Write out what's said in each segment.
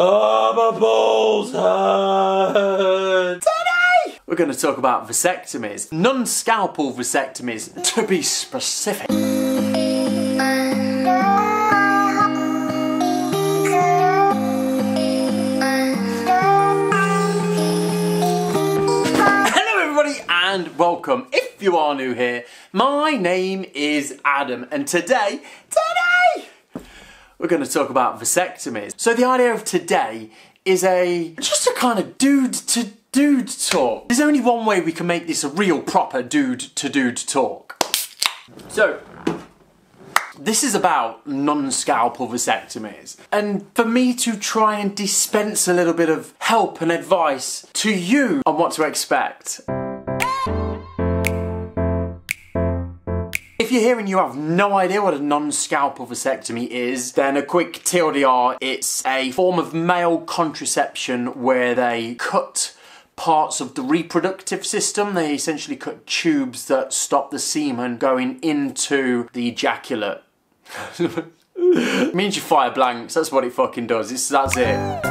Oh, my balls hurt! Today, we're going to talk about vasectomies. Non-scalpel vasectomies, to be specific. Hello everybody and welcome. If you are new here, my name is Adam and today, we're going to talk about vasectomies. So the idea of today is just a kind of dude to dude talk. There's only one way we can make this a real proper dude to dude talk. So, this is about non-scalpel vasectomies. And for me to try and dispense a little bit of help and advice to you on what to expect. If you're here and you have no idea what a non-scalpel vasectomy is, then a quick TLDR, it's a form of male contraception where they cut parts of the reproductive system. They essentially cut tubes that stop the semen going into the ejaculate. It means you fire blanks, that's what it fucking does, that's it.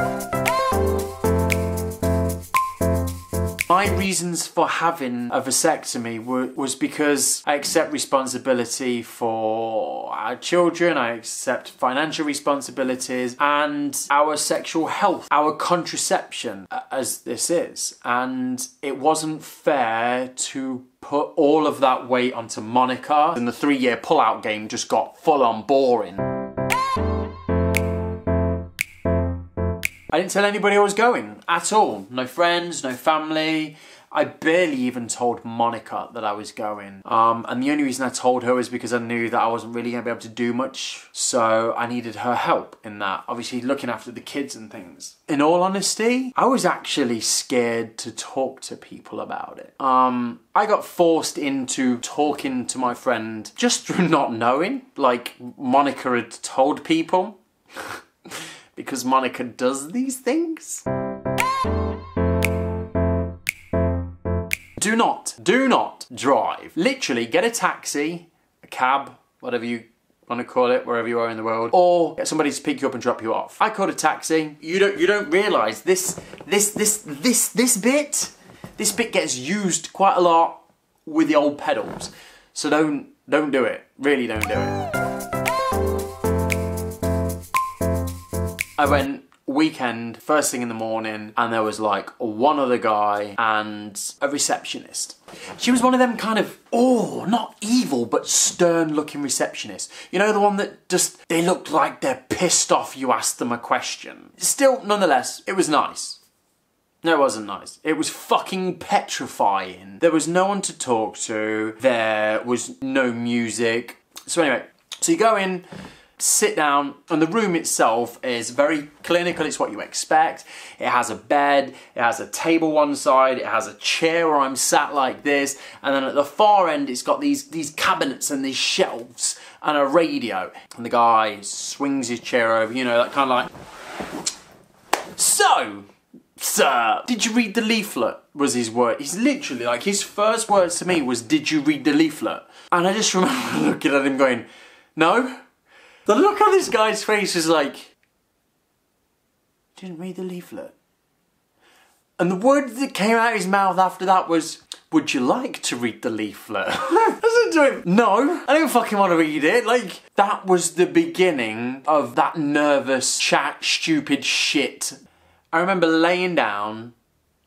My reasons for having a vasectomy was because I accept responsibility for our children, I accept financial responsibilities and our sexual health, our contraception as this is. And it wasn't fair to put all of that weight onto Monica, and the 3-year pull-out game just got full on boring. I didn't tell anybody I was going, at all. No friends, no family. I barely even told Monica that I was going. And the only reason I told her was because I knew that I wasn't really going to be able to do much. So I needed her help in that. Obviously looking after the kids and things. In all honesty, I was actually scared to talk to people about it. I got forced into talking to my friend just through not knowing. Like Monica had told people. Because Monica does these things. Do not drive. Literally, get a taxi, a cab, whatever you want to call it, wherever you are in the world, or get somebody to pick you up and drop you off. I called a taxi. You don't realise this bit gets used quite a lot with the old pedals. So don't do it. Really don't do it. I went weekend, first thing in the morning, and there was like one other guy and a receptionist. She was one of them kind of, not evil, but stern looking receptionists. You know, the one that just, they look like they're pissed off you asked them a question. Still, nonetheless, it was nice. No, it wasn't nice. It was fucking petrifying. There was no one to talk to. There was no music. So anyway, so you go in, sit down, and the room itself is very clinical. It's what you expect. It has a bed, it has a table one side, it has a chair where I'm sat like this, and then at the far end it's got these cabinets and these shelves and a radio. And the guy swings his chair over, you know, that kind of like, "So, sir, did you read the leaflet?" was his word. He's literally like, his first words to me was, "Did you read the leaflet?" And I just remember looking at him going, "No." The look on this guy's face was like, "Didn't read the leaflet." And the word that came out of his mouth after that was, "Would you like to read the leaflet?" I said to him, "No, I don't fucking want to read it." Like, that was the beginning of that nervous, stupid shit. I remember laying down.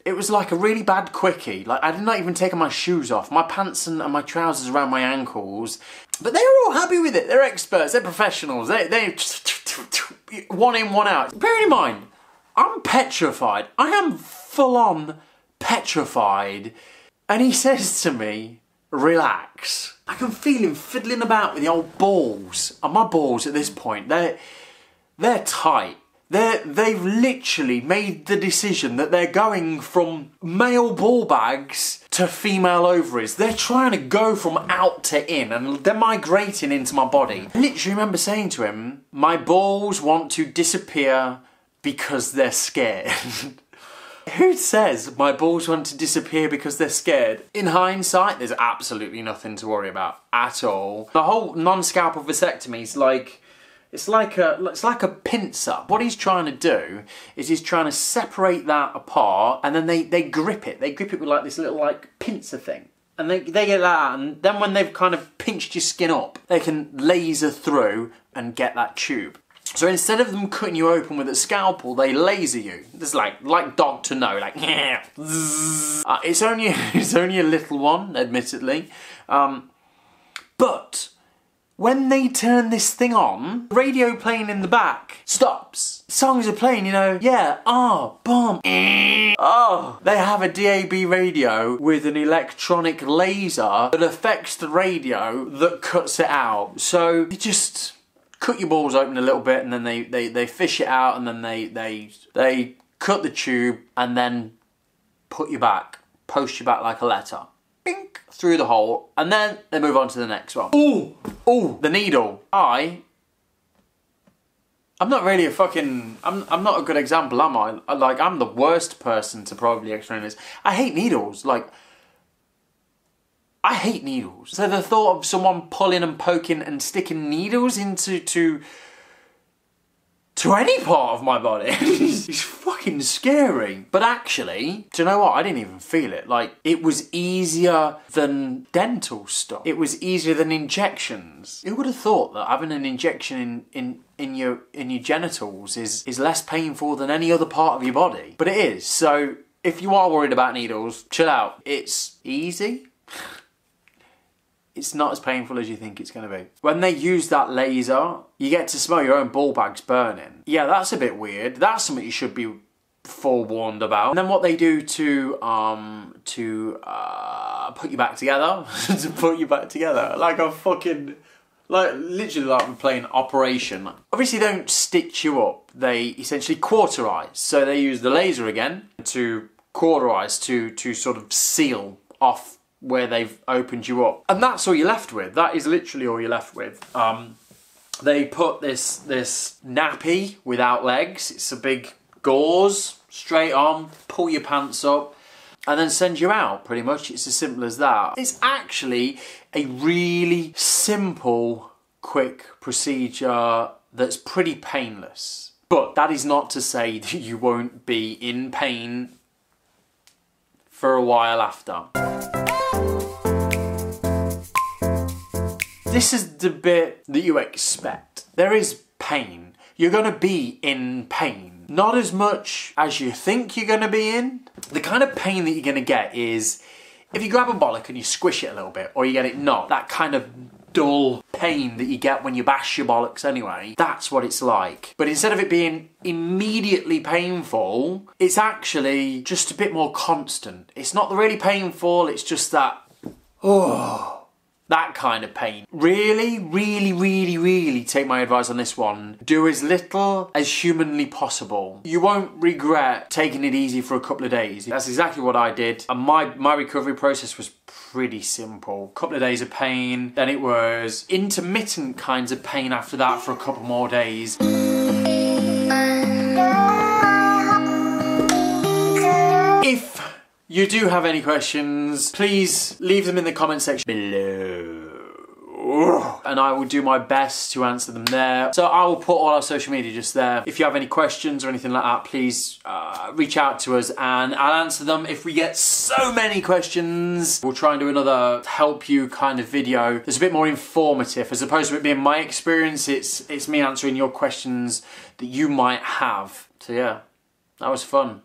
It was like a really bad quickie. Like, I did not even take my shoes off. My pants and my trousers around my ankles. But they were all happy with it. They're experts. They're professionals. They one in, one out. Bear in mind, I'm petrified. I am full on petrified. And he says to me, "Relax." I can feel him fiddling about with the old balls. And my balls at this point, they're tight. They've literally made the decision that they're going from male ball bags to female ovaries. They're trying to go from out to in and they're migrating into my body. I literally remember saying to him, "My balls want to disappear because they're scared." Who says my balls want to disappear because they're scared? In hindsight, there's absolutely nothing to worry about at all. The whole non-scalpel vasectomy is like, It's like a pincer. What he's trying to do is he's trying to separate that apart, and then they grip it. They grip it with like this little like pincer thing. And they get that, and then when they've kind of pinched your skin up, they can laser through and get that tube. So instead of them cutting you open with a scalpel, they laser you. It's like Dr. No, like yeah. It's only a little one, admittedly, but when they turn this thing on, radio playing in the back stops. Songs are playing, you know, yeah, boom, oh. They have a DAB radio with an electronic laser that affects the radio that cuts it out. So you just cut your balls open a little bit, and then they fish it out, and then they cut the tube, and then post you back like a letter. Bink, through the hole, and then they move on to the next one. Ooh, the needle. I'm not really a fucking, I'm not a good example, am I? Like, I'm the worst person to probably explain this. I hate needles, like, I hate needles. So the thought of someone pulling and poking and sticking needles into any part of my body is fucking scary. But actually, do you know what? I didn't even feel it. Like, it was easier than dental stuff. It was easier than injections. Who would have thought that having an injection in your genitals is less painful than any other part of your body? But it is. So if you are worried about needles, chill out. It's easy. It's not as painful as you think it's going to be. When they use that laser, you get to smell your own ball bags burning. Yeah, that's a bit weird. That's something you should be forewarned about. And then what they do to put you back together, to put you back together, like a fucking, like literally like we're playing Operation. Obviously they don't stitch you up. They essentially cauterize. So they use the laser again to cauterize, to sort of seal off where they've opened you up. And that's all you're left with. That is literally all you're left with. They put this nappy without legs. It's a big gauze, straight on, pull your pants up, and then send you out, pretty much. It's as simple as that. It's actually a really simple, quick procedure that's pretty painless. But that is not to say that you won't be in pain for a while after. This is the bit that you expect. There is pain. You're gonna be in pain. Not as much as you think you're gonna be in. The kind of pain that you're gonna get is if you grab a bollock and you squish it a little bit, or you get it knocked, that kind of dull pain that you get when you bash your bollocks anyway, that's what it's like. But instead of it being immediately painful, it's actually just a bit more constant. It's not really painful, it's just that, that kind of pain. Really, really, really, really take my advice on this one. Do as little as humanly possible. You won't regret taking it easy for a couple of days. That's exactly what I did. And my recovery process was pretty simple. A couple of days of pain, then it was intermittent kinds of pain after that for a couple more days. If you do have any questions, please leave them in the comment section below. And I will do my best to answer them there. So I will put all our social media just there. If you have any questions or anything like that, please reach out to us and I'll answer them. If we get so many questions, we'll try and do another help you kind of video that's a bit more informative. As opposed to it being my experience, it's me answering your questions that you might have. So yeah, that was fun.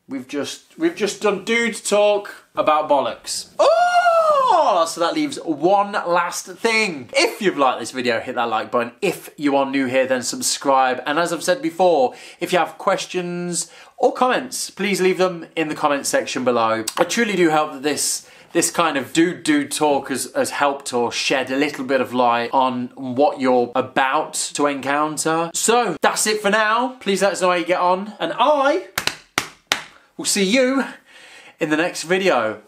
We've just done dude talk about bollocks. Oh, so that leaves one last thing. If you've liked this video, hit that like button. If you are new here, then subscribe. And as I've said before, if you have questions or comments, please leave them in the comment section below. I truly do hope that this kind of dude talk has helped or shed a little bit of light on what you're about to encounter. So that's it for now. Please let us know how you get on. And I will see you in the next video.